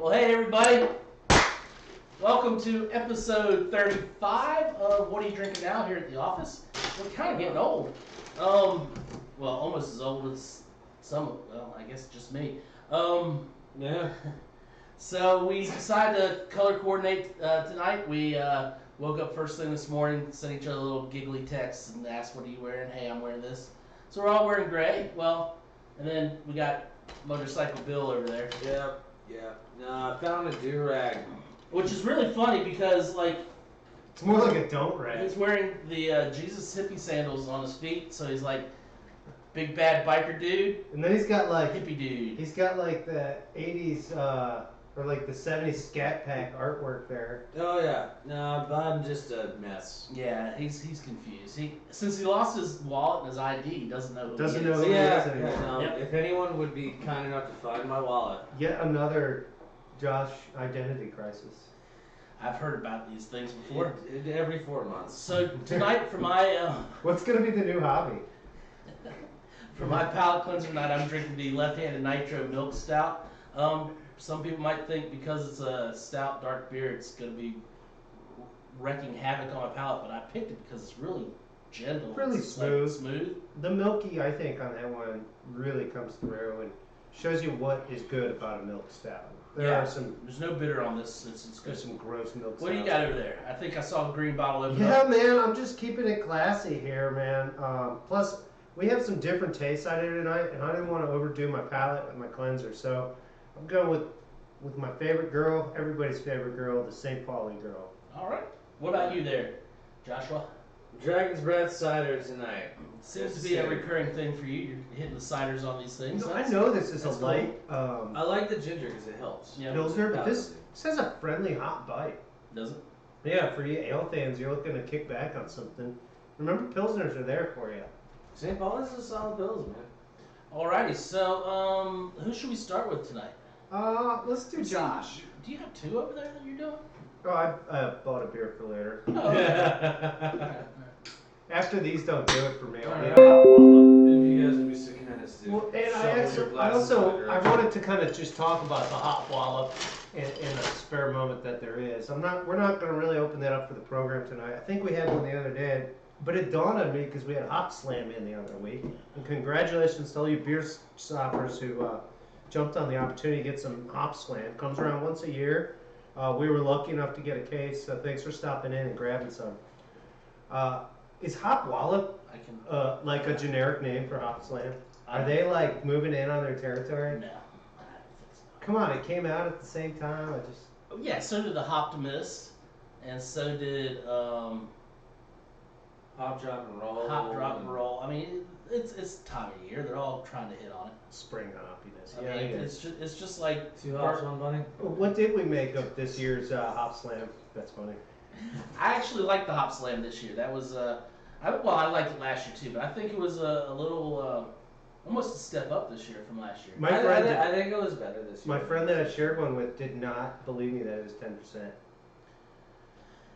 Well, hey everybody, welcome to episode 35 of What Are You Drinking Now here at the office. We're kind of getting old. Well, almost as old as I guess just me. Yeah. So we decided to color coordinate tonight. We woke up first thing this morning, sent each other little giggly texts and asked, what are you wearing? Hey, I'm wearing this. So we're all wearing gray. Well, and then we got Motorcycle Bill over there. Yep. No, I found a do-rag. Which is really funny because, it's more like a don't rag. He's wearing the Jesus hippie sandals on his feet, so he's like big bad biker dude. And then he's got hippie dude. He's got the 80s or the 70s Scat Pack artwork there. Oh yeah. No, I'm just a mess. Yeah, he's confused. Since he lost his wallet and his ID, he doesn't know who he is. Who he is anymore. No, Yep. If anyone would be kind enough to find my wallet. Yet another Josh identity crisis. I've heard about these things before. Every 4 months. So tonight for my what's gonna be the new hobby? for my palate cleanser night, I'm drinking the Left-Handed Nitro Milk Stout. Some people might think because it's a stout dark beer, it's going to be wreaking havoc on my palate, but I picked it because it's really gentle. Really it's smooth. The milky, I think, on that one really comes through and shows you what is good about a milk stout. There's no bitter on this. It's good. There's some gross milk. What do you got over there? I think I saw a green bottle over there. Yeah, man, I'm just keeping it classy here, man. Plus, we have some different tastes out here tonight, and I didn't want to overdo my palate with my cleanser, so I'm going with my favorite girl, everybody's favorite girl, the St. Pauli girl. All right. What about you there, Joshua? Dragon's Breath cider tonight. Seems to be a recurring thing for you. You're hitting the ciders on these things. I know this is a cool. light I like the ginger because it helps. Yeah. Pilsner, but this has a friendly hot bite. Does it? Yeah, for you ale fans, you're looking to kick back on something. Remember, Pilsners are there for you. St. Pauli's is a solid pills, man. Alrighty, so who should we start with tonight? Let's do Josh. Do you have two over there that you're doing? Oh, I bought a beer for later. Oh, okay. After these don't do it for me, I'll be If you guys would be so kind as to Well, and I wanted to kind of just talk about the hot wallop in a spare moment that there is. We're not going to really open that up for the program tonight. I think we had one the other day, but it dawned on me because we had Hop Slam in the other week. And congratulations to all you beer stoppers who jumped on the opportunity to get some Hop Slam. Comes around once a year. We were lucky enough to get a case, so thanks for stopping in and grabbing some. Is Hop Wallop like a generic name for Hop Slam? Are they moving in on their territory? No, I don't think so. Come on, it came out at the same time. Yeah, so did the Hoptimist, and so did Hop, drop, and roll. Hop, Drop, and Roll. I mean, it's time of year. They're all trying to hit on it. Spring hoppiness. I mean, it's just like Two hops, one bunny. What did we make of this year's Hop Slam? That's funny. I actually liked the Hop Slam this year. That was I liked it last year too, but I think it was a little almost a step up this year from last year. I think it was better this year. My friend that I shared one with did not believe me that it was 10%.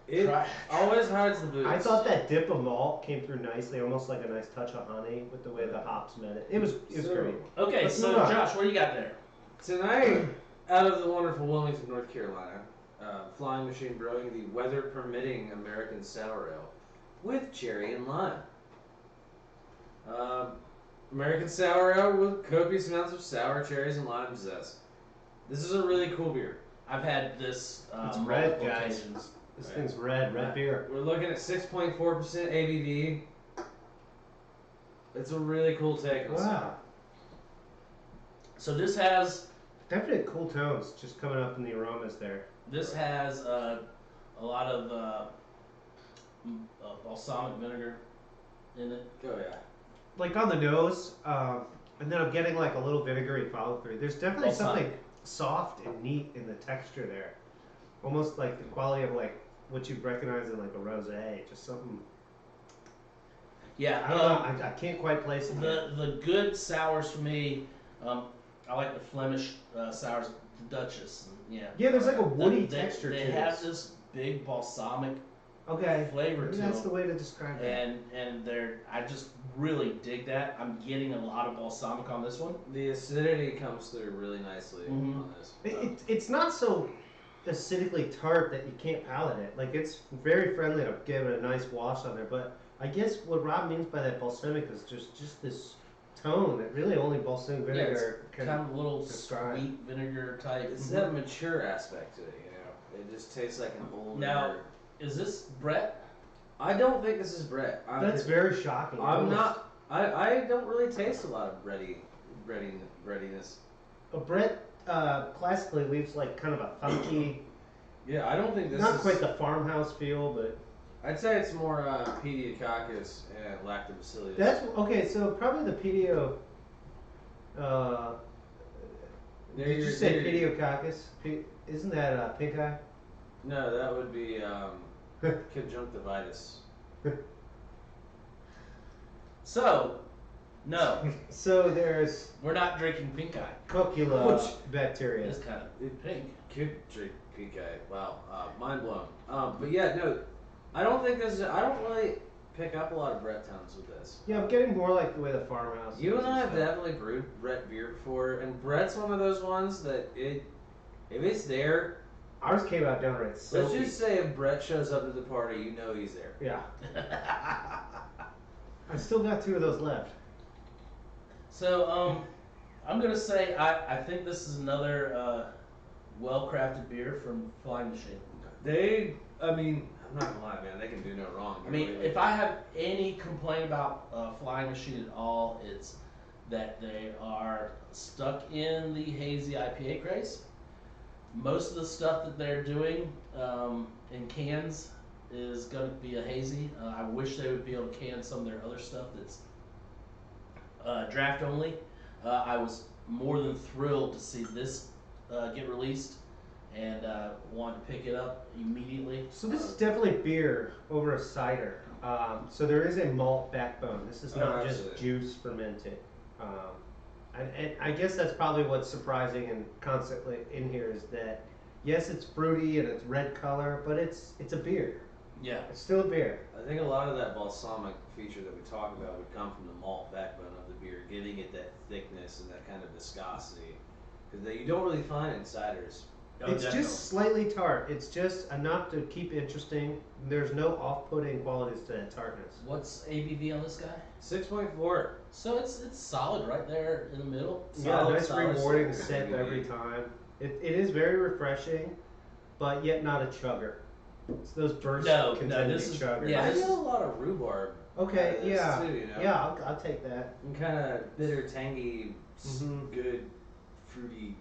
It always hides the booze. I thought that dip of malt came through nicely, almost like a nice touch of honey with the way the hops met it. It was great. Okay, Let's so move on. Josh, what do you got there? Tonight, out of the wonderful Wilmington, North Carolina, Flying Machine Brewing, the weather permitting American Sour Ale with cherry and lime. American Sour Ale with copious amounts of sour cherries and lime zest. This is a really cool beer. I've had this It's red, multiple guys. occasions. This thing's red beer. We're looking at 6.4% ABV. It's a really cool take on Wow. So this has Definite cool tones just coming up in the aromas there. a lot of balsamic vinegar in it. Oh yeah. Like on the nose, and then I'm getting a little vinegary follow through. There's definitely Balsamic. something soft and neat in the texture there. Almost like the quality of what you'd recognize in a rosé, just something. Yeah, I don't know. I can't quite place it. the good sours for me, I like the Flemish sours, the Duchess. And, Yeah, there's a woody they texture They to have this. this big balsamic Okay. flavor Maybe to that's them. the way to describe it. And I just really dig that. I'm getting a lot of balsamic on this one. The acidity comes through really nicely on this. It's not so acidically tart that you can't palate it. Like, it's very friendly to give it a nice wash on there. But I guess what Rob means by that balsamic is just this tone that really only balsamic vinegar Kind of a little describe. sweet vinegar type. It's that mature aspect to it, you know. It just tastes like an older. Now, is this Brett? I don't think this is Brett. That's very shocking. I'm not. I don't really taste a lot of breadiness. A Brett classically leaves like kind of a funky, Yeah, I don't think this not is quite the farmhouse feel, but I'd say it's more pediococcus and lactobacillus. that's okay. So probably the pedio. Did you say pediococcus? Isn't that pink eye? No, that would be conjunctivitis. So, no, So there's we're not drinking pink eye. cocula Which- bacteria. It's kind of pink. Could drink pink eye. Wow, mind blown. But yeah, no, I don't think this is. I don't really pick up a lot of Brett tones with this. Yeah, I'm getting more like the way the farmhouse. You is and I have stuff. definitely brewed Brett beer before, and Brett's one of those ones that if it's there, Ours came out downright let's silky. just say if Brett shows up to the party, you know he's there. Yeah, I still got 2 of those left. So, I'm gonna say I think this is another well-crafted beer from Flying Machine. I mean, I'm not gonna lie, man, they can do no wrong. I mean, if I have any complaint about Flying Machine at all, it's that they are stuck in the hazy IPA craze. Most of the stuff that they're doing in cans is going to be a hazy. I wish they would be able to can some of their other stuff that's draft only. I was more than thrilled to see this get released and wanted to pick it up immediately. So this is definitely beer over a cider. So there is a malt backbone. This is not just absolutely. juice fermented. And I guess that's probably what's surprising and constantly in here is that yes, it's fruity and it's red color, but it's a beer. Yeah. It's still a beer. I think a lot of that balsamic feature that we talk about would come from the malt backbone of the beer, giving it that thickness and that kind of viscosity, because you don't really find in ciders. Oh, It's definitely. just slightly tart. It's just enough to keep it interesting. There's no off-putting qualities to that tartness. What's ABV on this guy? 6.4. So it's solid right there in the middle. Yeah, Solid, nice solid, rewarding solid. sip every time. It is very refreshing, but yet not a chugger. It's those bursts No, can no, tend to this be is- chuggers. yeah, I this get is- a lot of rhubarb. Okay, out of this yeah, too, you know? yeah, I'll take that. And kind of bitter, tangy, Mhm. good, fruity.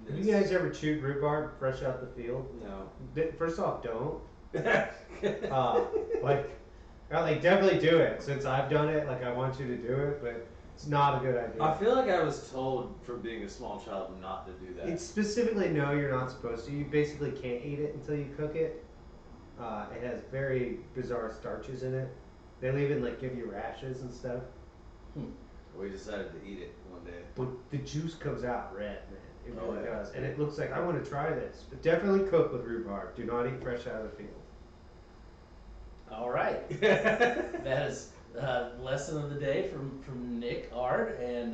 Have you guys ever chewed rhubarb fresh out the field? No. First off, don't. Like definitely do it. Since I've done it, like I want you to do it, but it's not a good idea. I feel like I was told from being a small child not to do that. It's specifically no, you're not supposed to. You basically can't eat it until you cook it. It has very bizarre starches in it. They'll even like give you rashes and stuff. We decided to eat it one day. But the juice comes out red, man. It Oh, really yeah. does. And it looks like I want to try this. But definitely cook with rhubarb. Do not eat fresh out of the field. All right. That is lesson of the day from Nick Ard and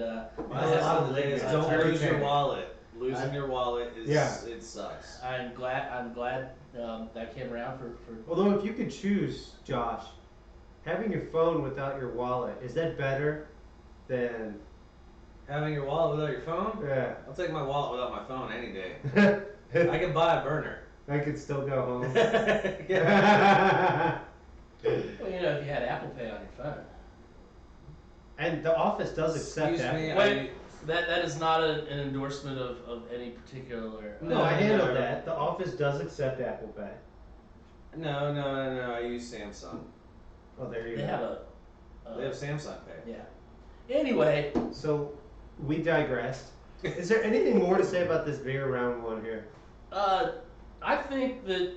My lesson today is don't Very lose your fair. wallet. Losing your wallet is Yeah. it sucks. I'm glad that came around for Although if you could choose, Josh, having your phone without your wallet, is that better than Having your wallet without your phone? yeah. I'll take my wallet without my phone any day. I can buy a burner. I could still go home. Yeah. well, if you had Apple Pay on your phone. And the office does accept Excuse that. me, Wait, that is not an endorsement of any particular. No, I handled no. that. The office does accept Apple Pay. No. I use Samsung. Oh, there you They go. have They have Samsung Pay. yeah. Anyway, So we digressed. Is there anything more to say about this beer round one here? I think that,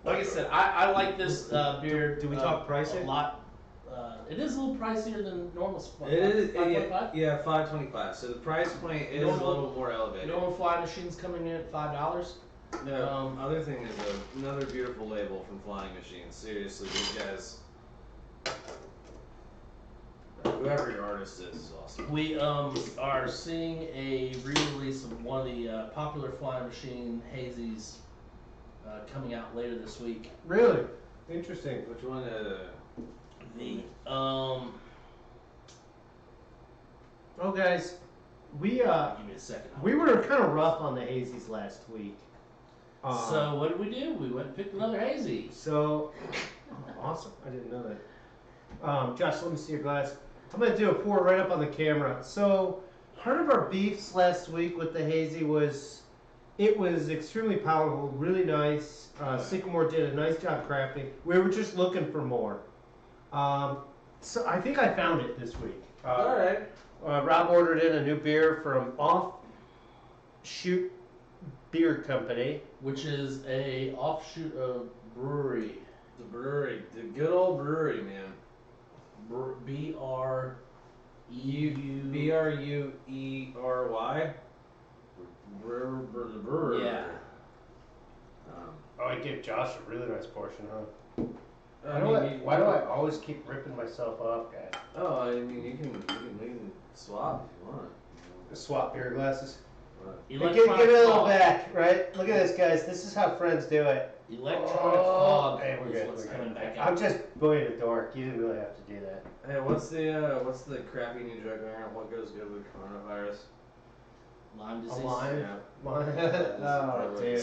like I said, I like this beer. Do we talk pricing? A lot. It is a little pricier than normal. It is, $5.25? yeah, $5.25. So the price point is a Normal- little more elevated. Normal fly machines coming in at $5. The other thing is another beautiful label from Flying Machine. Seriously, these guys, whoever your artist is awesome. We are seeing a re-release of one of the popular Flying Machine Hazies coming out later this week. Really? Interesting. Which one? The Oh, guys, we give me a second. we were kind of rough on the hazies last week. So what did we do? We went and picked another hazy. So awesome! I didn't know that. Josh, let me see your glass. I'm gonna do a pour right up on the camera. So part of our beefs last week with the hazy was it was extremely powerful, really nice. Sycamore did a nice job crafting. We were just looking for more. So I think I found it this week. All right. Rob ordered in a new beer from Offshoot Beer Company. Which is a offshoot of brewery. The brewery, the good old brewery, man. B-R-E-U. B-R-U-E-R-Y. Brewery. Yeah. Oh, I gave Josh a really nice portion, huh? Why do I always keep ripping myself off, guys? Oh, I mean, we can swap if you want. Swap beer glasses. Give Electronic it a little fog. back, right? Look at this, guys. This is how friends do it. Electronic fog Hey, we're is good. what's We're coming good. back I'm out. just being a dork. You didn't really have to do that. Hey, what's the crappy new drug variant? What goes good with coronavirus? Lyme disease. Lime? Yeah. Oh, dude.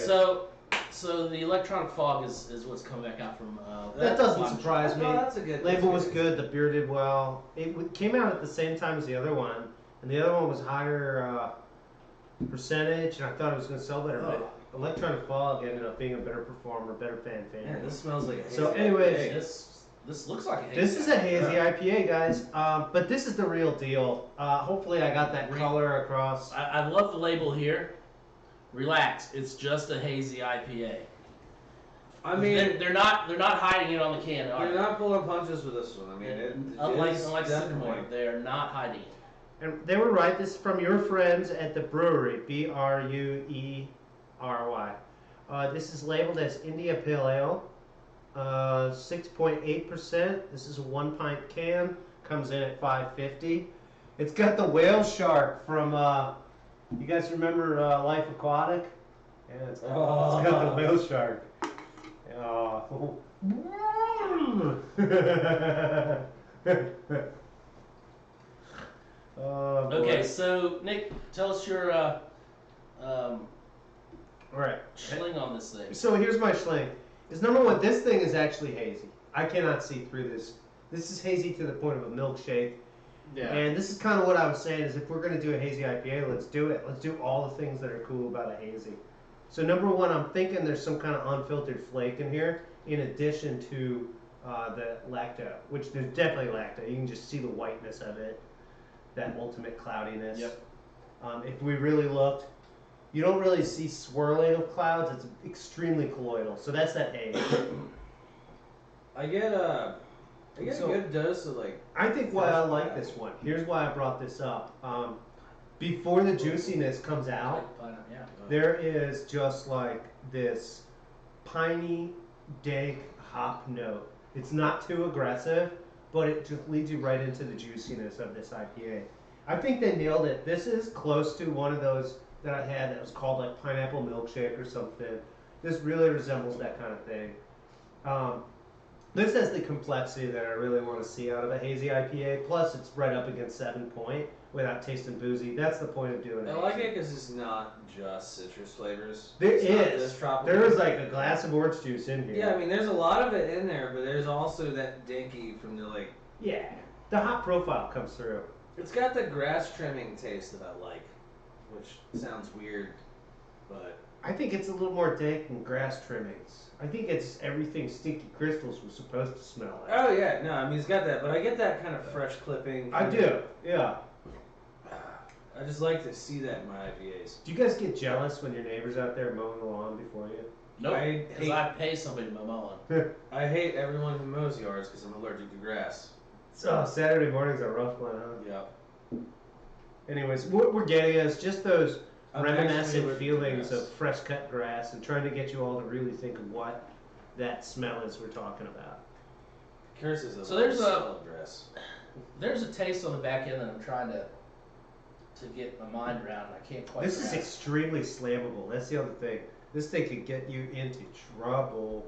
So the electronic fog is what's coming back out from. That doesn't Lyme. surprise me. Oh, that's a good. Label was good. The beer did well. It came out at the same time as the other one, and the other one was higher percentage, and I thought it was going to sell better. But Electronic Fog ended up being a better performer, better fan Man, favorite. this smells like a hazy So anyways, IPA. This looks like a hazy. This is a hazy IPA, guys. But this is the real deal. Hopefully, I got that color across. I love the label here. Relax, it's just a hazy IPA. I mean, they're not hiding it on the can. Are you're they? not pulling punches with this one. I mean, Unlike it's Sycamore, definitely. they are not hiding it. And they were right. This is from your friends at the brewery, B-R-U-E-R-Y. This is labeled as India Pale Ale, 6.8%. This is a 1 pint can. Comes in at $5.50. It's got the whale shark from. You guys remember Life Aquatic? Yeah, it's got the whale shark. Oh. Oh, boy. Okay, so Nick, tell us your All right. schling on this thing. So here's my schling. Is number one, this thing is actually hazy. I cannot see through this. This is hazy to the point of a milkshake. Yeah. And this is kind of what I was saying is if we're going to do a hazy IPA, let's do it. Let's do all the things that are cool about a hazy. So number one, I'm thinking there's some kind of unfiltered flake in here in addition to the lacto, which there's definitely lacto. You can just see the whiteness of it, that ultimate cloudiness. Yep. If we really looked, you don't really see swirling of clouds. It's extremely colloidal. So that's that haze. I get a good dose of like. I think why I like this one. Here's why I brought this up. Before the juiciness comes out, Yeah. there is just like this piney, dank hop note. It's not too aggressive, but it just leads you right into the juiciness of this IPA. I think they nailed it. This is close to one of those that I had that was called like pineapple milkshake or something. This really resembles that kind of thing. This has the complexity that I really want to see out of a hazy IPA. Plus, it's right up against 7 Point without tasting boozy. That's the point of doing it. I like it because it's not just citrus flavors. There It's not is. just tropical. There is like a glass of orange juice in here. Yeah, I mean, there's a lot of it in there, but there's also that dinky from the like. Yeah. The hop profile comes through. It's got the grass trimming taste that I like, which sounds weird, but. I think it's a little more dank than grass trimmings. I think it's everything Stinky Crystals was supposed to smell like. Oh yeah, no, I mean it's got that, but I get that kind of fresh clipping. I do, yeah. I just like to see that in my IPAs. Do you guys get jealous when your neighbor's out there mowing the lawn before you? Nope. I Because hate- I pay somebody to mow my lawn. I hate everyone who mows yards because I'm allergic to grass. So Saturday morning's a rough one, huh? Yep. Anyways, what we're getting is just those reminiscent feelings of fresh cut grass and trying to get you all to really think of what that smell is we're talking about. Curses of So there's grass. There's a taste on the back end that I'm trying to get my mind around. And I can't quite. This is extremely slammable. That's the other thing. This thing could get you into trouble.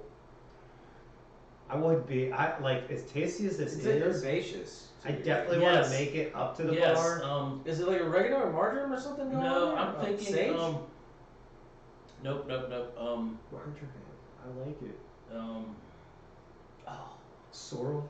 I would be. I like as tasty as this It's is. herbaceous. I definitely want to make it up to the bar. Is it like oregano or marjoram or something going on? No, I'm thinking. Sage? Nope. Marjoram. I like it. Sorrel.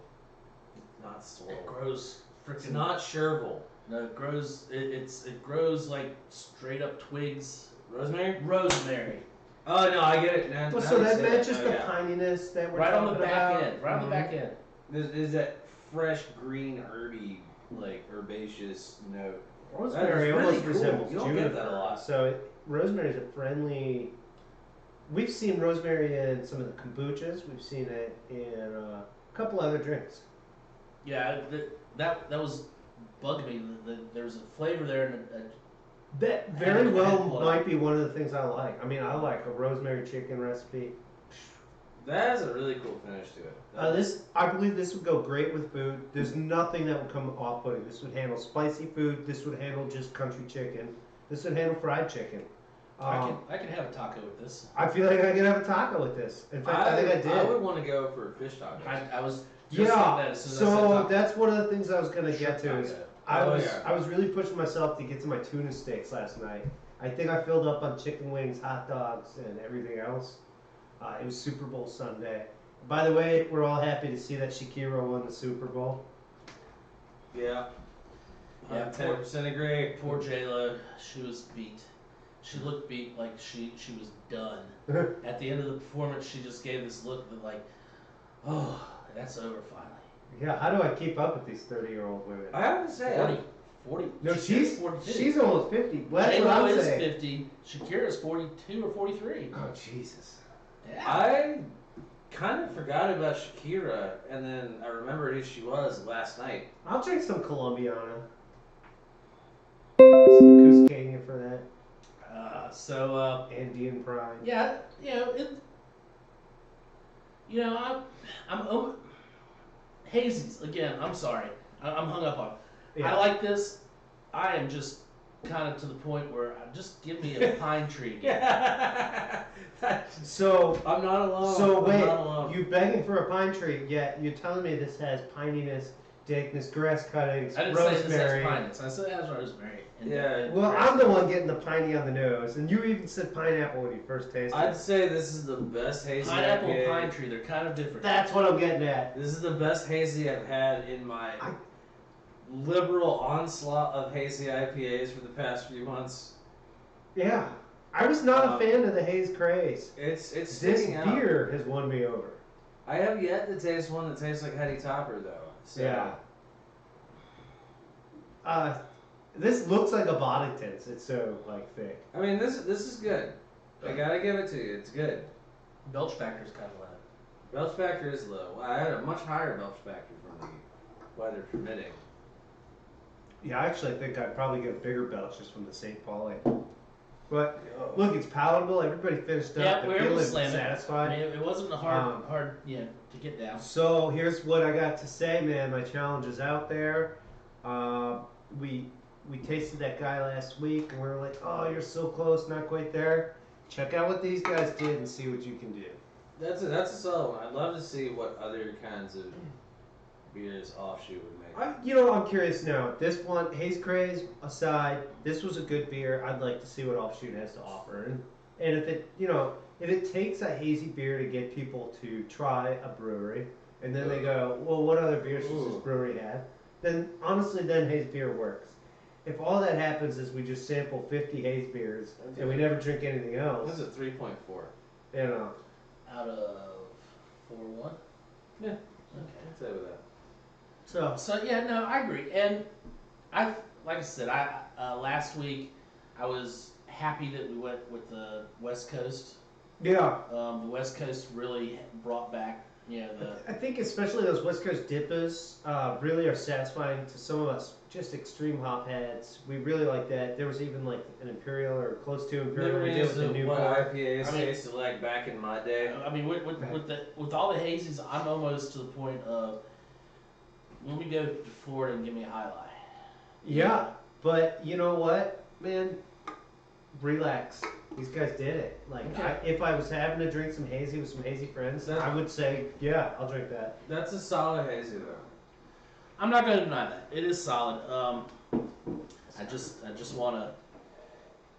Not sorrel. It grows freaking. It's not chervil. No, it grows. It grows like straight up twigs. Rosemary. Rosemary. Oh no, I get it. Now, Well, so that matches the pininess that we're right talking on the back about. end. Right on the back end. There's that fresh green herby, like herbaceous note. Rosemary That is really almost cool. resembles You don't juniper. get that a lot. So rosemary is a friendly. We've seen rosemary in some of the kombuchas. We've seen it in a couple other drinks. Yeah, that was bugging me. There's a flavor there and That very well might be one of the things I like. I mean, I like a rosemary chicken recipe. That has a really cool finish to it. I believe this would go great with food. There's nothing that would come off-putting. This would handle spicy food. This would handle just country chicken. This would handle fried chicken. I can have a taco with this. I feel like I could have a taco with this. In fact, I think I did. I would want to go for fish tacos. I was just thinking that as soon as I said so taco. that's one of the things I was gonna get to. Is I Oh, was yeah. I was really pushing myself to get to my tuna steaks last night. I think I filled up on chicken wings, hot dogs, and everything else. It was Super Bowl Sunday. By the way, we're all happy to see that Shakira won the Super Bowl. Yeah. Yeah, 10% agree. Poor J-Lo, she was beat. She looked beat, like she was done. At the end of the performance, she just gave this look that like, oh, that's over finally. Yeah, how do I keep up with these 30-year-old women? I have to say, 40. No, she's 42. she's almost 50. Well, that's what J-Lo I'm is saying. 50. Shakira's 42 or 43. Oh Jesus! Yeah. I kind of forgot about Shakira, and then I remembered who she was last night. I'll drink some Colombiana. Some Cuscania for that. Andean Pride. Yeah, I'm Hazy's again. I'm sorry, I'm hung up on. Yeah. I like this. I am just kind of to the point where just give me a pine tree. So I'm not alone. So I'm wait, not alone. you begging for a pine tree? Yet you're telling me this has pininess, dankness, grass cuttings, I didn't say this rosemary. has pinus. I said it has rosemary. Yeah. Well, I'm the one getting the piney on the nose, and you even said pineapple when you first tasted I'd it. say this is the best hazy Pineapple IPA. and pine tree, they're kind of different. That's what I'm getting at. This is the best hazy I've had in my liberal onslaught of hazy IPAs for the past few months. Yeah, I was not a fan of the haze craze. It's This sticking out. beer has won me over. I have yet to taste one that tastes like Hetty Topper though. So. Yeah. This looks like a Boddington's. It's so like thick. I mean, this is good. I gotta give it to you. It's good. Belch factor's kind of low. Belch factor is low. I had a much higher belch factor from the weather permitting. Yeah, I actually think I'd probably get a bigger belch just from the St. Pauli. But look, it's palatable. Everybody finished up. Yeah, They're we were able to feeling slam satisfied. it. I mean, it wasn't a hard, to get down. So here's what I got to say, man. My challenge is out there. We tasted that guy last week, and we were like, oh, you're so close, not quite there. Check out what these guys did and see what you can do. That's a solid one. I'd love to see what other kinds of beers offshoot would make. I'm curious now. This one, Haze Craze aside, this was a good beer. I'd like to see what Offshoot has to offer. And if it takes a hazy beer to get people to try a brewery, and then they go, well, what other beers does this brewery have? Then honestly, then haze beer works. If all that happens is we just sample 50 haze beers and we never drink anything else, This is a 3.4. Out of 4-1? Yeah. Okay. I'd say with that. So yeah, no, I agree. And like I said, last week I was happy that we went with the West Coast. yeah, The West Coast really brought back Yeah, I think especially those West Coast dippas really are satisfying to some of us just extreme hop heads. We really like that. There was even like an Imperial or close to Imperial we did with the new what bar. IPAs tasted like back in my day. I mean, with all the hazies, I'm almost to the point of let me go to Florida and give me a highlight. Yeah, but you know what, man? Relax. These guys did it. Like, Okay. if I was having to drink some hazy with some hazy friends, I would say, yeah, I'll drink that. That's a solid hazy though. I'm not going to deny that. It is solid. I just want to.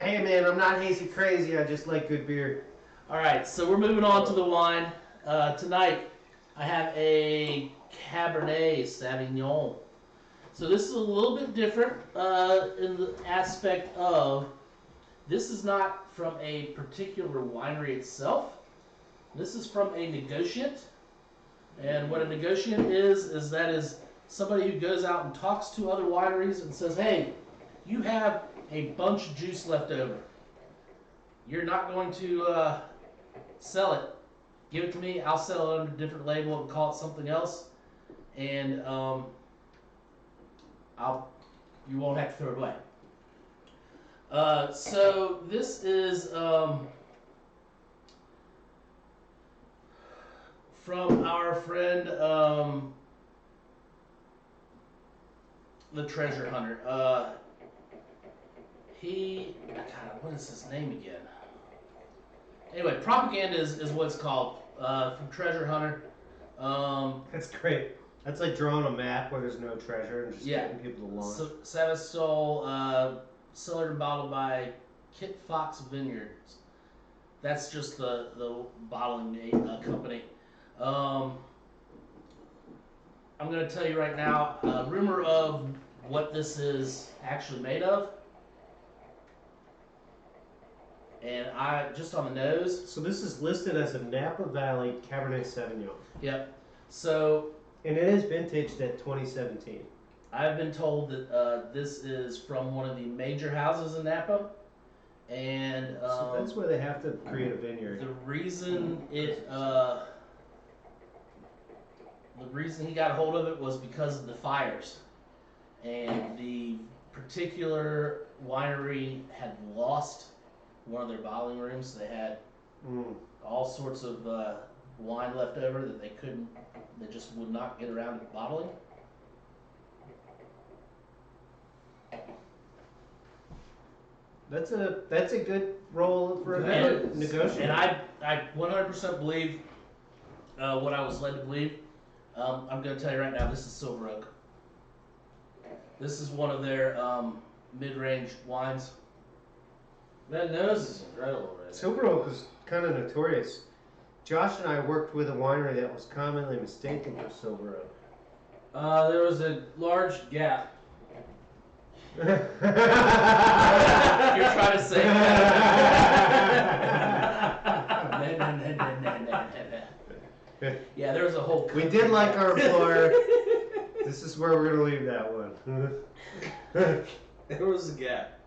Hey, man, I'm not hazy crazy. I just like good beer. All right, so we're moving on to the wine. Tonight, I have a Cabernet Sauvignon. So this is a little bit different in the aspect of this is not from a particular winery itself. This is from a negotiant. And what a negotiant is that is somebody who goes out and talks to other wineries and says, hey, you have a bunch of juice left over. You're not going to sell it. Give it to me. I'll sell it under a different label and call it something else. And you won't have to throw it away. So this is from our friend the Treasure Hunter. God, what is his name again? Anyway, Propaganda is what it's called from Treasure Hunter. That's great. That's like drawing a map where there's no treasure and just Yeah. getting people to launch. Savasol, cellared and bottled by Kit Fox Vineyards. That's just the bottling company. I'm going to tell you right now, rumor of what this is actually made of. And just on the nose. So this is listed as a Napa Valley Cabernet Sauvignon. Yep. So. And it is vintaged at 2017. I've been told that this is from one of the major houses in Napa. And so that's where they have to create a vineyard. The reason he got a hold of it was because of the fires, and the particular winery had lost one of their bottling rooms. They had all sorts of wine left over that they just would not get around to bottling. That's a good role for a negotiator. And I 100% believe what I was led to believe. I'm going to tell you right now, this is Silver Oak. This is one of their mid-range wines. That nose is incredible, right? Silver Oak is kind of notorious. Josh and I worked with a winery that was commonly mistaken for Silver Oak. There was a large gap. You're trying to say that. Yeah, there was a whole. We did like our employer. This is where we're gonna leave that one. There was a gap.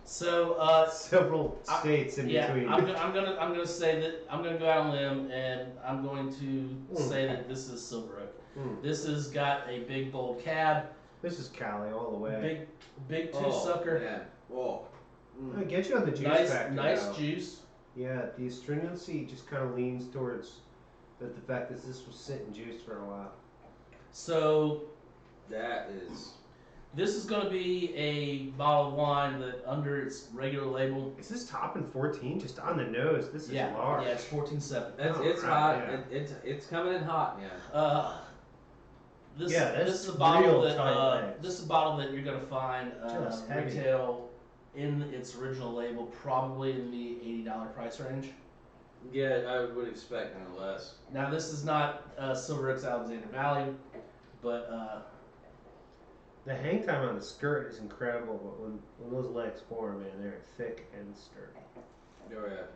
So several states in between. I'm gonna say that I'm gonna go out on a limb and I'm going to say that this is Silver Oak. This has got a big bold cab. This is Cali all the way. Big two sucker. Yeah. Whoa. I get you on the juice factor. Nice now. juice. Yeah, the astringency just kind of leans towards the fact that this was sitting juiced for a while. So this is going to be a bottle of wine that under its regular label. Is this topping 14? Just on the nose. This is large. Yeah, it's 14.7. It's hot. Yeah. It's coming in hot, man. This is a bottle that you're going to find retail in its original label, probably in the $80 price range. Yeah, I would expect no less. Now, this is not Silver Oaks Alexander Valley, but the hang time on the skirt is incredible. But when those legs form, man, they're thick and sturdy. Oh yeah.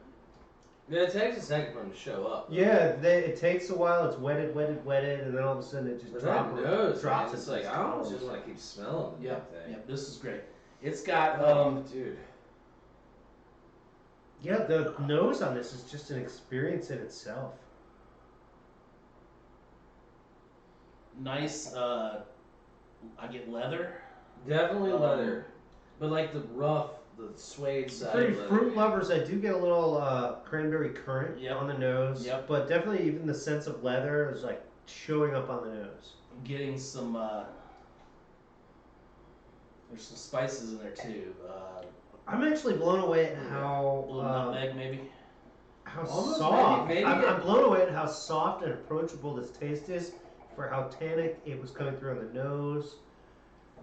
Yeah, it takes a second for them to show up. Yeah, it takes a while. It's wetted, and then all of a sudden it just drops. It's like I almost just want to keep smelling. Yeah, this is great. It's got dude. Yeah, the nose on this is just an experience in itself. nice. I get leather. Definitely leather, but like the rough, the suede side. For of leather. fruit lovers, I do get a little cranberry currant Yep. on the nose. Yep. But definitely even the sense of leather is like showing up on the nose. I'm getting some. There's some spices in there too. I'm actually blown away at A how little nutmeg maybe. how Almost soft. maybe I'm blown away at how soft and approachable this taste is for how tannic it was coming through on the nose.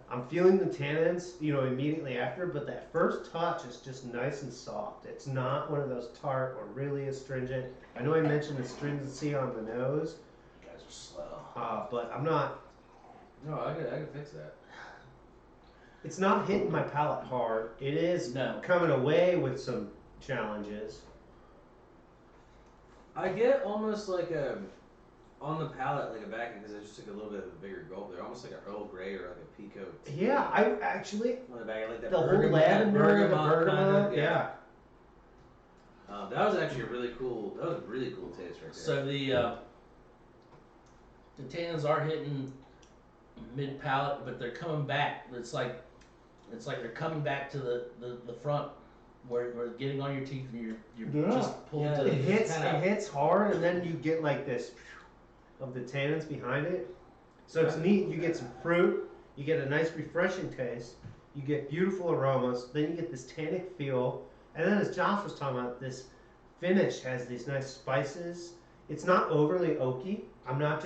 I'm feeling the tannins, immediately after, but that first touch is just nice and soft. It's not one of those tart or really astringent. I know I mentioned astringency on the nose, You guys are slow. but I'm not. No, I could fix that. It's not hitting my palate hard. It is coming away with some challenges. I get almost like on the palate, like a backing, because I just took a little bit of a bigger gulp. They're almost like an Earl Grey or like a Pico tea. Yeah, I actually On the back, like that the whole bergamot, lavender, the bergamot bergamot, kinda, yeah. That was actually a really cool. That was a really cool taste right there. So the tannins are hitting mid palate, but they're coming back. It's like they're coming back to the front where they're getting on your teeth and you're Yeah. just pulling Yeah, to It hits, kinda- it hits hard, and then you get like this of the tannins behind it. So it's neat. You get some fruit, you get a nice refreshing taste, you get beautiful aromas, then you get this tannic feel, and then as Josh was talking about, this finish has these nice spices. It's not overly oaky. I'm not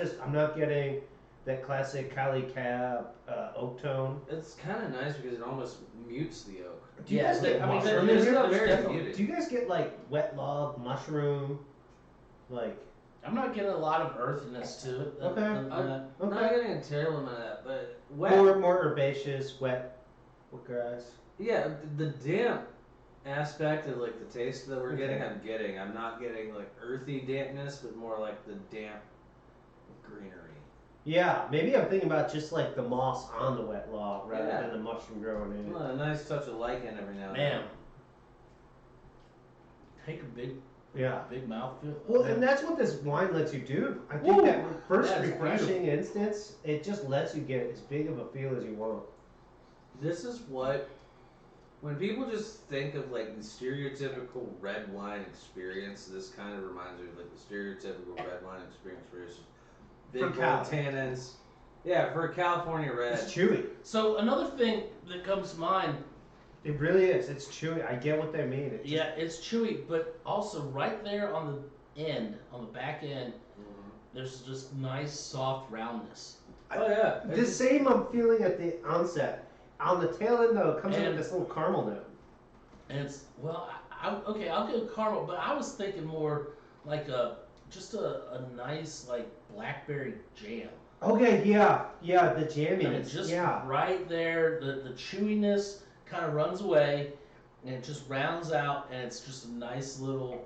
getting that classic Cali Cab oak tone. It's kind of nice because it almost mutes the oak. Do you Yeah, guys get I mean, mushroom? there's not very definitely. muted. Do you guys get like wet log, mushroom, like? I'm not getting a lot of earthiness to it. Okay. I'm not getting a terrible amount of that, but wet. More herbaceous, wet grass. Yeah, the damp aspect of like the taste that we're getting, I'm getting. I'm not getting like earthy dampness, but more like the damp greenery. Yeah, maybe I'm thinking about just like the moss on the wet log rather Yeah. than the mushroom growing in it. Well, a nice touch of lichen every now and Man, then. take a big Yeah. mouthful. Well, and that's what this wine lets you do. I think Woo! that first That's refreshing instance, it just lets you get as big of a feel as you want. This is what, when people just think of like the stereotypical red wine experience, this kind of reminds me of like the stereotypical red wine experience where it's just big For bold Cal. tannins. Yeah, for a California red. It's chewy. So another thing that comes to mind, It really is. It's chewy. I get what they mean. It's yeah, it's chewy, but also right there on the end, on the back end, there's just nice soft roundness. Oh yeah. the same I'm feeling at the onset. On the tail end though, it comes in And- with this little caramel note. And it's okay, I'll go caramel, but I was thinking more like just a nice like blackberry jam. Okay, yeah, the jamminess. And it's just yeah. right there. The chewiness kind of runs away, and it just rounds out, and it's just a nice little,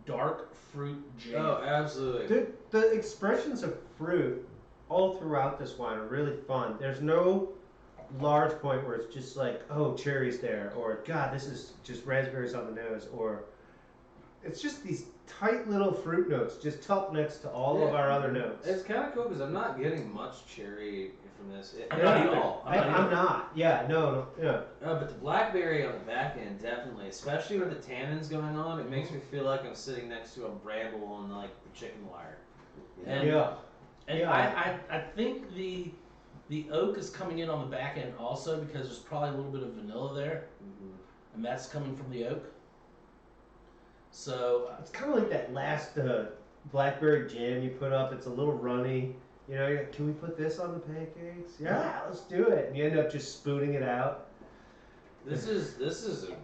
dark fruit jam. Oh, absolutely. The expressions of fruit all throughout this wine are really fun. There's no large point where it's just like, oh, cherries there, or God, this is just raspberries on the nose, or it's just these tight little fruit notes just tucked next to all of our other notes. It's kind of cool because I'm not getting much cherry from this. I'm not either. I'm not. Yeah, no, yeah. But the blackberry on the back end, definitely, especially with the tannins going on, it makes me feel like I'm sitting next to a bramble on like the chicken wire. And- Yeah. And Yeah. I think the oak is coming in on the back end also because there's probably a little bit of vanilla there, and that's coming from the oak. So It's kind of like that last blackberry jam you put up. It's a little runny. You're like, can we put this on the pancakes? Yeah, let's do it. And you end up just spooning it out. This is a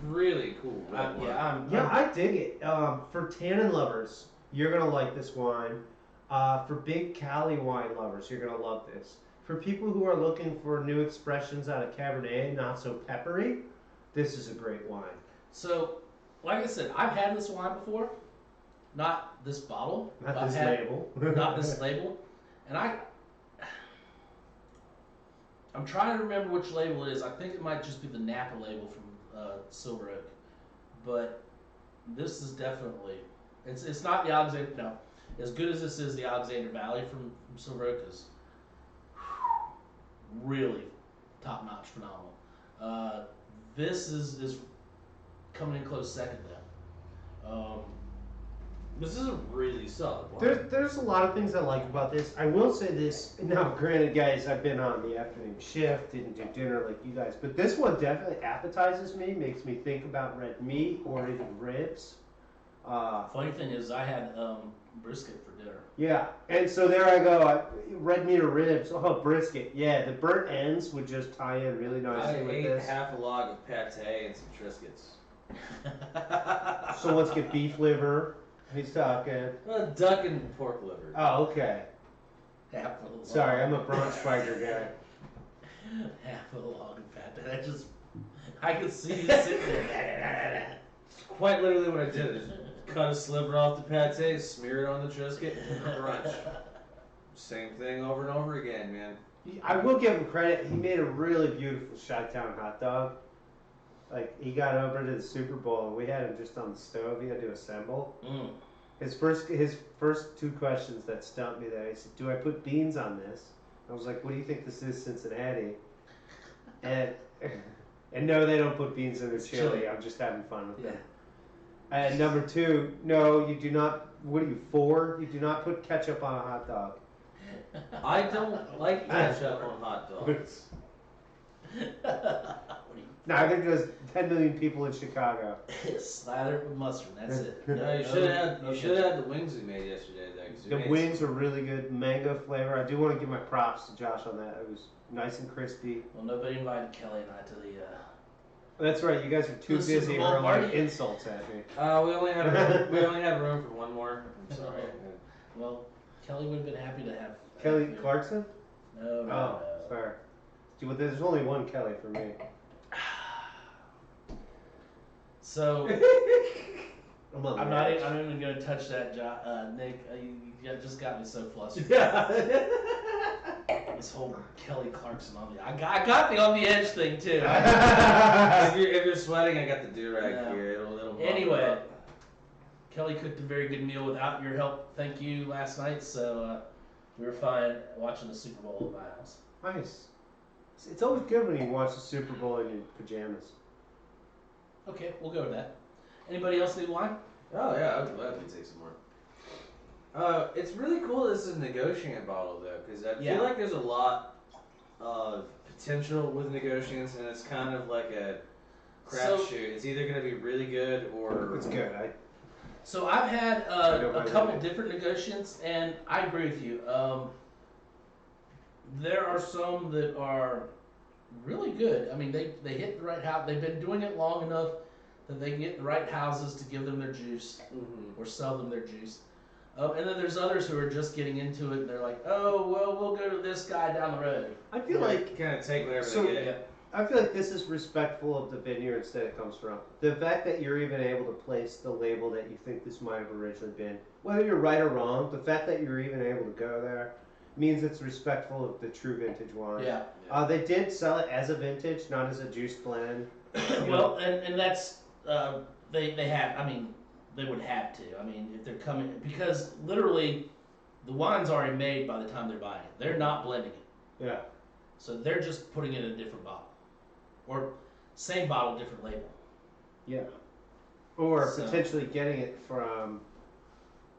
really cool red wine. Yeah, I dig it. For tannin lovers, you're gonna like this wine. For big Cali wine lovers, you're gonna love this. For people who are looking for new expressions out of Cabernet, not so peppery, this is a great wine. So, like I said, I've had this wine before, not this bottle, Not but this I've had- label. not this label, and I'm trying to remember which label it is. I think it might just be the Napa label from Silver Oak, but this is definitely it's not the Alexander. No, as good as this is, the Alexander Valley from Silver Oak is really top notch, phenomenal. This is coming in close second though. This is a really solid wine. There's a lot of things I like about this. I will say this. Now, granted, guys, I've been on the afternoon shift, didn't do dinner like you guys, but this one definitely appetizes me, makes me think about red meat or even ribs. Funny thing is, I had brisket for dinner. Yeah, and so there I go. Red meat or ribs. Oh, brisket. Yeah, the burnt ends would just tie in really nicely I with ate this. half a log of pate and some Triscuits. So let's get beef liver. He's talking. Duck and pork liver. Oh, okay. Half a log. Sorry, I'm a Braunschweiger guy. Half a log of fat. I could see you sitting there. Quite literally what I did is cut a sliver off the pate, smear it on the Triscuit, and crunch. Same thing over and over again, man. I will give him credit. He made a really beautiful Chi-Town hot dog. Like, he got over to the Super Bowl, and we had him just on the stove. He had to assemble. Mm. His first two questions that stumped me there, he said, do I put beans on this? I was like, what do you think this is, Cincinnati? And no, they don't put beans in their chili. I'm just having fun with them. And number two, no, you do not, what are you, 4? You do not put ketchup on a hot dog. I don't like ketchup on hot dogs. Neither does 10 million people in Chicago. Slather it with mustard. That's it. No, you should have had the wings we made yesterday. The wings are really good, mango flavor. I do want to give my props to Josh on that. It was nice and crispy. Well, nobody invited Kelly and I to the. That's right. You guys are too The Super busy Bowl hurling party. insults at me. We only had room for one more. I'm sorry. Well, Kelly would have been happy to have. Kelly food. Clarkson? No, no, Oh, no. fair. Well, there's only one Kelly for me. So I'm on the I'm not edge. even going to touch that, Nick. You just got me so flustered. This whole Kelly Clarkson on the. I got the on the edge thing too. if you're sweating, I got the do-rag No. here. It'll Anyway, bubble up. Kelly cooked a very good meal without your help. Thank you last night. So we were fine watching the Super Bowl at my house. Nice. It's always good when you watch the Super Bowl in your pajamas. Okay, we'll go with that. Anybody else need wine? Oh yeah, I would gladly take some more. It's really cool this is a negotiant bottle though, because I feel like there's a lot of potential with negotiants, and it's kind of like a crapshoot. It's either going to be really good or It's good. So I've had don't a mind couple that. different negotiants, and I agree with you. There are some that are really good. I mean, they hit the right house. They've been doing it long enough that they can get the right houses to give them their juice or sell them their juice. And then there's others who are just getting into it, and they're like, oh, well, we'll go to this guy down the road. I feel like kind of take whatever So- they get. I feel like this is respectful of the vineyards that it comes from. The fact that you're even able to place the label that you think this might have originally been, whether you're right or wrong, the fact that you're even able to go there means it's respectful of the true vintage wine. Yeah. They did sell it as a vintage, not as a juice blend. Well, and that's they have. I mean, they would have to. I mean, if they're coming, because literally, the wine's already made by the time they're buying it. They're not blending it, Yeah. so they're just putting it in a different bottle, or same bottle, different label. Yeah. Or So- potentially getting it from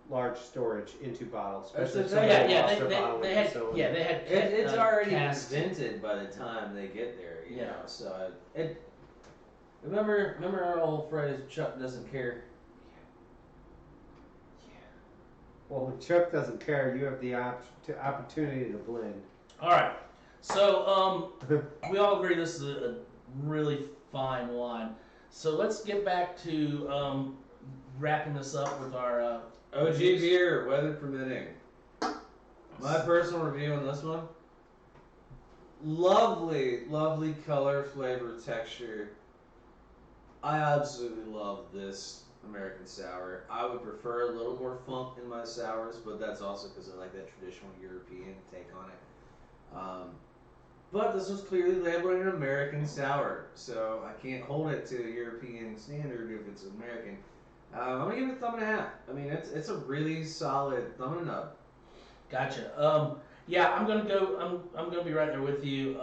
large storage into bottles. That's especially if the somebody thing. Yeah, lost their bottling they had, facility. yeah, they had. It's already cast. invented by the time they get there, you Yeah. know. So remember our old phrase, Chuck doesn't care. Well, when Chuck doesn't care, you have the opportunity to blend. All right, so we all agree this is a really fine wine. So let's get back to wrapping this up with our OG beer, weather permitting. My personal review on this one. Lovely, lovely color, flavor, texture. I absolutely love this American sour. I would prefer a little more funk in my sours, but that's also because I like that traditional European take on it. But this was clearly labeled an American sour, so I can't hold it to a European standard if it's American. I'm gonna give it a thumb and a half. I mean, it's a really solid thumb and a nub. Gotcha. Yeah, I'm gonna go. I'm gonna be right there with you.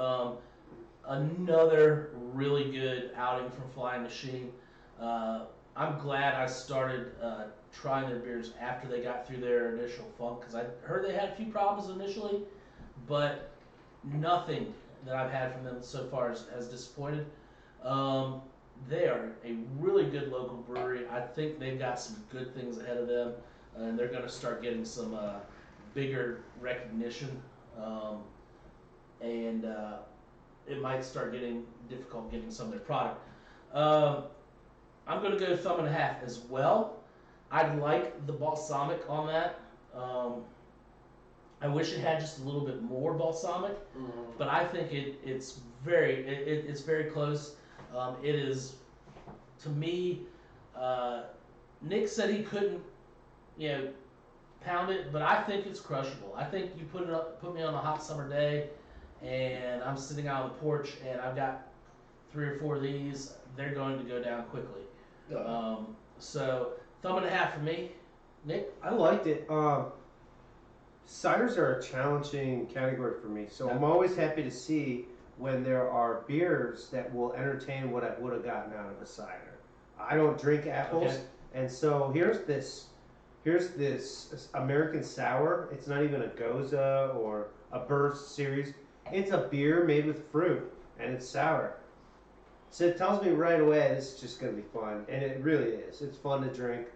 Another really good outing from Flying Machine. I'm glad I started trying their beers after they got through their initial funk because I heard they had a few problems initially, but nothing that I've had from them so far has disappointed. They are a really good local brewery. I think they've got some good things ahead of them, and they're going to start getting some bigger recognition, and it might start getting difficult getting some of their product. I'm going to go thumb and a half as well. I like the balsamic on that. I wish it had just a little bit more balsamic, but I think it's very close. It is, to me. Nick said he couldn't, pound it, but I think it's crushable. I think you put me on a hot summer day, and I'm sitting out on the porch, and I've got 3 or 4 of these. They're going to go down quickly. So thumb and a half for me. Nick? I liked it. Ciders are a challenging category for me, so I'm always happy to see when there are beers that will entertain what I would have gotten out of a cider. I don't drink apples, and so here's this American Sour. It's not even a Goza or a Burst series. It's a beer made with fruit, and it's sour. So it tells me right away this is just going to be fun, and it really is. It's fun to drink.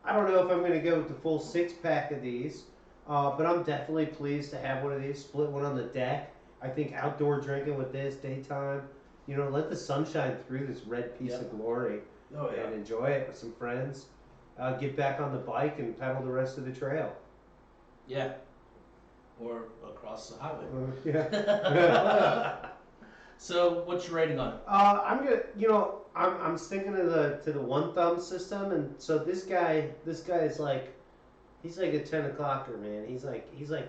I don't know if I'm going to go with the full 6-pack of these, but I'm definitely pleased to have one of these, split one on the deck. I think outdoor drinking with this, daytime, let the sun shine through this red piece of glory and enjoy it with some friends. Get back on the bike and pedal the rest of the trail. Yeah. Or across the highway. Yeah. So, what's your rating on it? I'm gonna, I'm sticking to the one thumb system, and so this guy is like, he's like a 10 o'clocker, man. He's like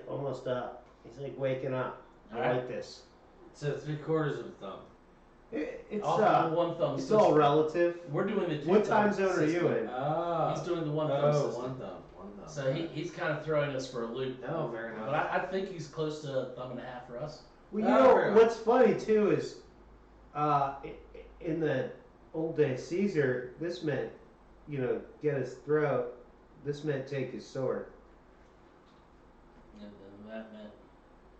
almost up. He's like waking up. I like this. So 3/4 of a thumb. It's one thumb. It's system. all relative. We're doing the 2 What thumb time zone system. are you in? He's doing the one thumb system. One thumb. So he's kind of throwing us for a loop. Oh, very nice. But I think he's close to a thumb and a half for us. Well, what's funny too is, in the old days, Caesar, this meant, get his throat. This meant take his sword. And then that meant.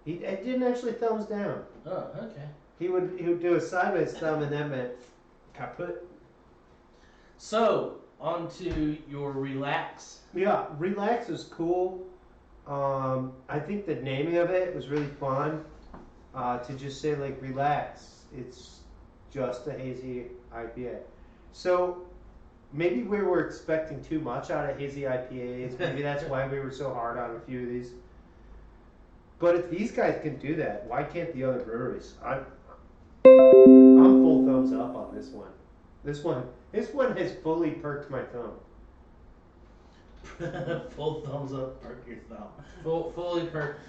It didn't actually thumbs down. Oh, okay. He would do a sideways thumb, and that meant kaput. So on to your relax. Yeah, relax is cool. I think the naming of it was really fun. To just say like relax, it's just a hazy IPA. So maybe we were expecting too much out of hazy IPAs. Maybe that's why we were so hard on a few of these. But if these guys can do that, why can't the other breweries? I'm full thumbs up on this one. This one has fully perked my thumb. Full thumbs up, perk your thumb. Fully perked.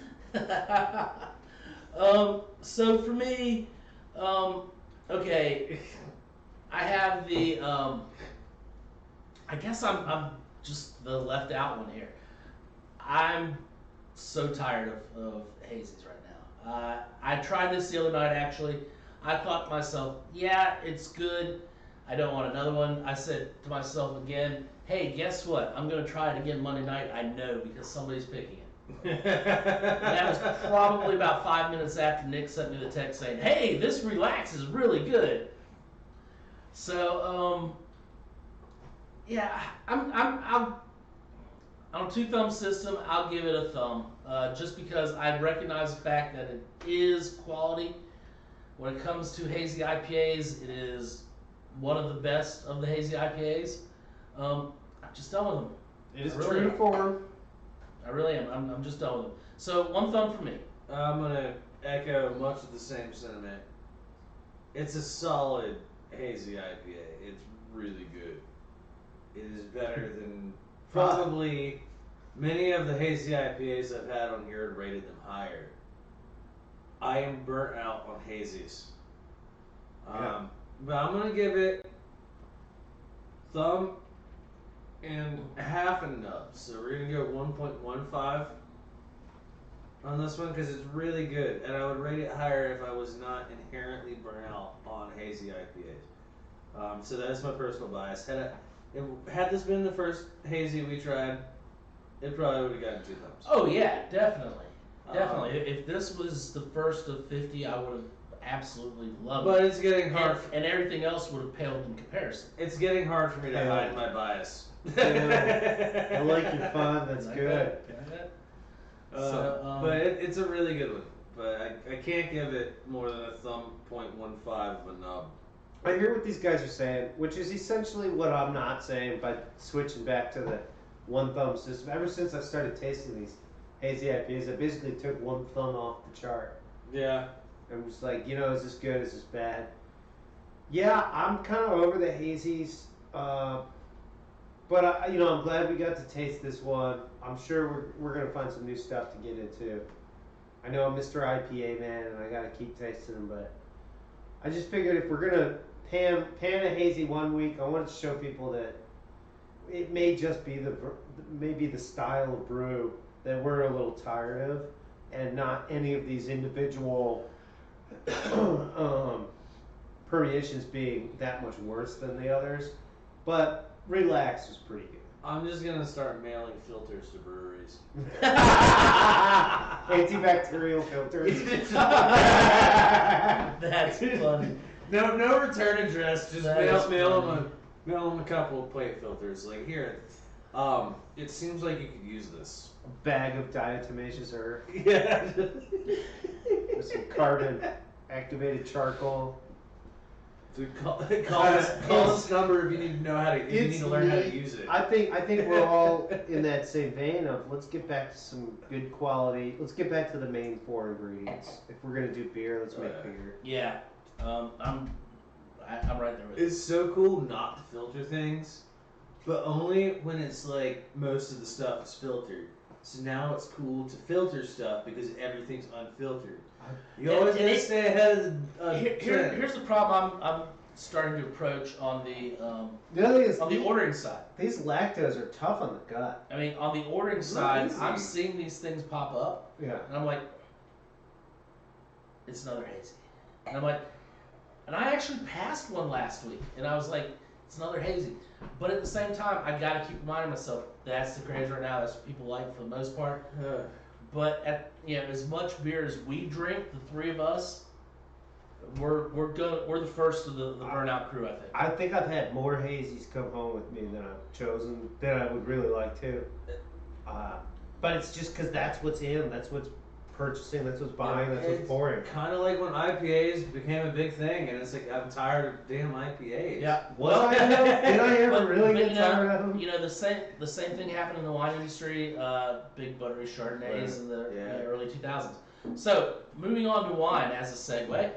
So for me, okay, I have the, I guess I'm just the left out one here. I'm so tired of hazies right now. I tried this the other night actually. I thought to myself, yeah, it's good. I don't want another one. I said to myself again, hey, guess what? I'm going to try it again Monday night. I know because somebody's picking it. That was probably about 5 minutes after Nick sent me the text saying, hey, this relax is really good. So, yeah, I'm on a 2 thumb system, I'll give it a thumb. Just because I recognize the fact that it is quality. When it comes to hazy IPAs, it is one of the best of the hazy IPAs. I'm just done with them. It is true to form. I really am. I'm just done with them. So 1 thumb for me. I'm gonna echo much of the same sentiment. It's a solid hazy IPA. It's really good. It is better than probably many of the hazy IPAs I've had on here and rated them higher. I am burnt out on hazies. But I'm gonna give it thumb and half a nub. So we're gonna go 1.15 on this one because it's really good, and I would rate it higher if I was not inherently burnt out on hazy IPAs. So that is my personal bias. Had this been the first hazy we tried, it probably would have gotten 2 thumbs. Oh yeah, definitely. Definitely. If this was the first of 50, I would have absolutely loved But it. it's getting hard. And everything else would have paled in comparison. It's getting hard for me to hide my bias. I like your fun. That's good. But it's a really good one. But I can't give it more than a thumb 0.15 of a nub. I hear what these guys are saying, which is essentially what I'm not saying by switching back to the one thumb system. Ever since I started tasting these hazy IPAs, I basically took one thumb off the chart. Yeah. I'm just like, is this good? Is this bad? Yeah, I'm kind of over the hazies, but I'm glad we got to taste this one. I'm sure we're gonna find some new stuff to get into. I know I'm Mr. IPA man, and I gotta keep tasting them, but I just figured if we're gonna pan a hazy one week, I wanted to show people that it may just be the style of brew that we're a little tired of, and not any of these individual permeations being that much worse than the others. But Relax was pretty good. I'm just gonna start mailing filters to breweries. Antibacterial filters. That's funny. No return address. Just That is mail funny. them a couple of plate filters. Like here, it seems like you could use this. A bag of diatomaceous earth Yeah. with some carbon activated charcoal. Dude, call this number if you need to know how to. If you need to learn how to use it. I think we're all in that same vein of let's get back to some good quality. Let's get back to the main 4 ingredients. If we're gonna do beer, let's make beer. Yeah, I'm right there with you. It's so cool not to filter things, but only when it's like most of the stuff is filtered. So now it's cool to filter stuff because everything's unfiltered. You always gotta stay ahead of the trend. Here's the problem I'm starting to approach on the other thing is on the ordering side. These lactos are tough on the gut. I mean, on the ordering Not side, easy. I'm seeing these things pop up, Yeah. and I'm like, it's another hazy. And I'm like, and I actually passed one last week, and I was like, it's another hazy. But at the same time, I gotta keep reminding myself that's the craze right now. That's what people like for the most part. But as much beer as we drink, the 3 of us, we're the first of the burnout crew, I think. I think I've had more hazies come home with me than I've chosen than I would really like to. But it's just because that's what's in, that's what's purchasing, that's what's buying, that's what's pouring. Kind of like when IPAs became a big thing, and it's like I'm tired of damn IPAs. Yeah. Did I ever really get tired of them? The same thing happened in the wine industry. Big buttery Chardonnays in the early 2000s. So moving on to wine as a segue.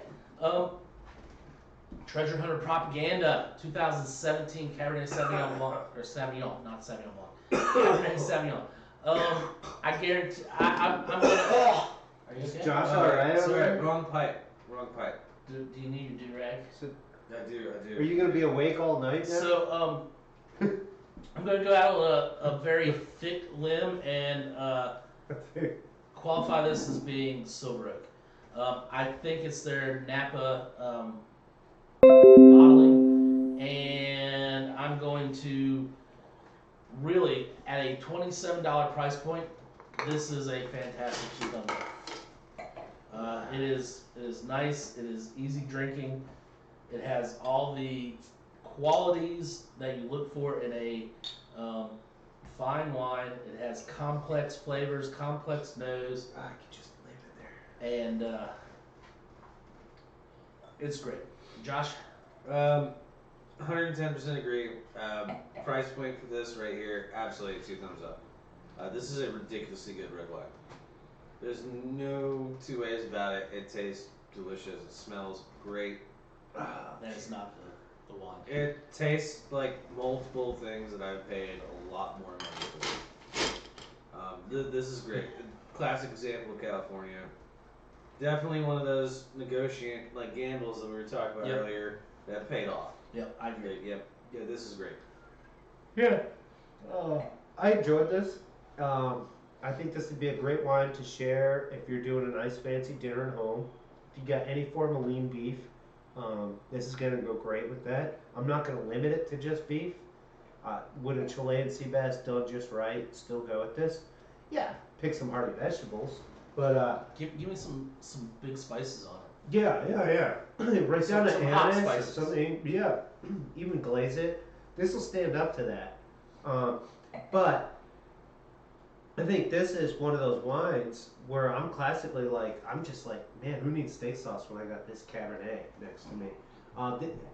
Treasure Hunter Propaganda 2017 Cabernet Sauvignon Blanc, or Sauvignon, not Sauvignon Blanc. Cabernet Sauvignon. I guarantee. I'm gonna. Are you okay? Josh, all right? Sorry, wrong pipe. Do you need your do-rag? I do. Are you gonna be awake all night now? So I'm gonna go out on a very thick limb and qualify this as being Silver Oak. I think it's their Napa bottling, and I'm going to really at a $27 price point. This is a fantastic cucumber. It is nice. It is easy drinking. It has all the qualities that you look for in a fine wine. It has complex flavors, complex nose. I could just leave it there. And it's great. Josh? 110% agree. Price point for this right here, absolutely 2 thumbs up. This is a ridiculously good red wine. There's no 2 ways about it. It tastes delicious. It smells great. That is not the wine. It tastes like multiple things that I've paid a lot more money for. This is great. Classic example of California. Definitely one of those gambles that we were talking about earlier that paid off. Yep, I agree. Yeah, this is great. Yeah. I enjoyed this. I think this would be a great wine to share if you're doing a nice fancy dinner at home. If you got any form of lean beef, this is going to go great with that. I'm not going to limit it to just beef. Would a Chilean sea bass done just right still go with this? Yeah, pick some hearty vegetables. But Give me some big spices on it. yeah. Right down to Some hot anise or spices. something. Yeah, even glaze it. This will stand up to that. But I think this is one of those wines where I'm classically like, I'm just like, man, who needs steak sauce when I got this Cabernet next to me?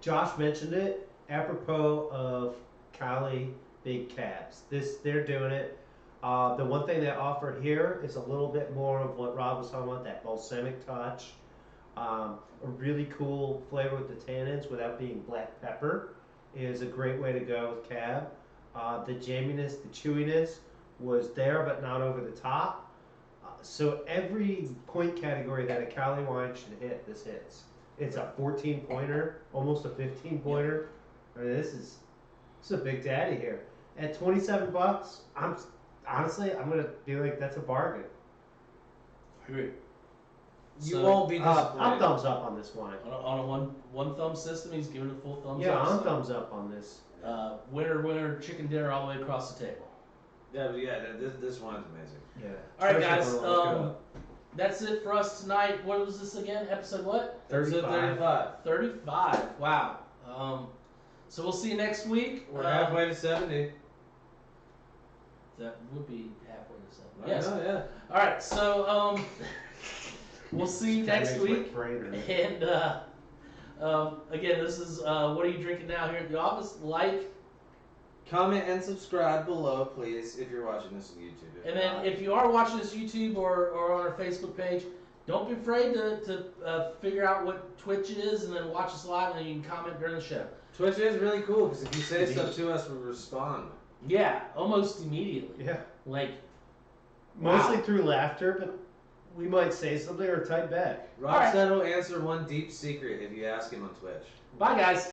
Josh mentioned it apropos of Cali Big Cabs. They're doing it. The one thing they offer here is a little bit more of what Rob was talking about, that balsamic touch. A really cool flavor with the tannins without being black pepper is a great way to go with cab. The jaminess, the chewiness was there but not over the top. So every point category that a Cali wine should hit, this hits. It's a 14 pointer, almost a 15 pointer. I mean, this is a big daddy here. At $27, I'm gonna be like, that's a bargain. I agree. You won't be disappointed. I'm thumbs up on this wine. On a one thumb system, he's giving it a full thumbs Yeah, up. I'm thumbs up on this. Winner, chicken dinner all the way across the table. Yeah, but yeah, this wine's amazing. Yeah. All right, Treasure guys. Hunt, look it up. That's it for us tonight. What was this again? Episode what? Episode 35. 35. Wow. So we'll see you next week. We're halfway to 70. That would be halfway to 7. I Yes. know, yeah. All right. So we'll see you next week. And again, this is What Are You Drinking Now here at the office. Like, comment, and subscribe below, please, if you're watching this on YouTube. and then if you are watching this YouTube or on our Facebook page, don't be afraid to figure out what Twitch is and then watch us live, and then you can comment during the show. Twitch is really cool because if you say stuff to us, we respond. Yeah, almost immediately. Yeah. Like, Mostly through laughter, but we might say something or type back. Rob said he'll answer one deep secret if you ask him on Twitch. bye, guys.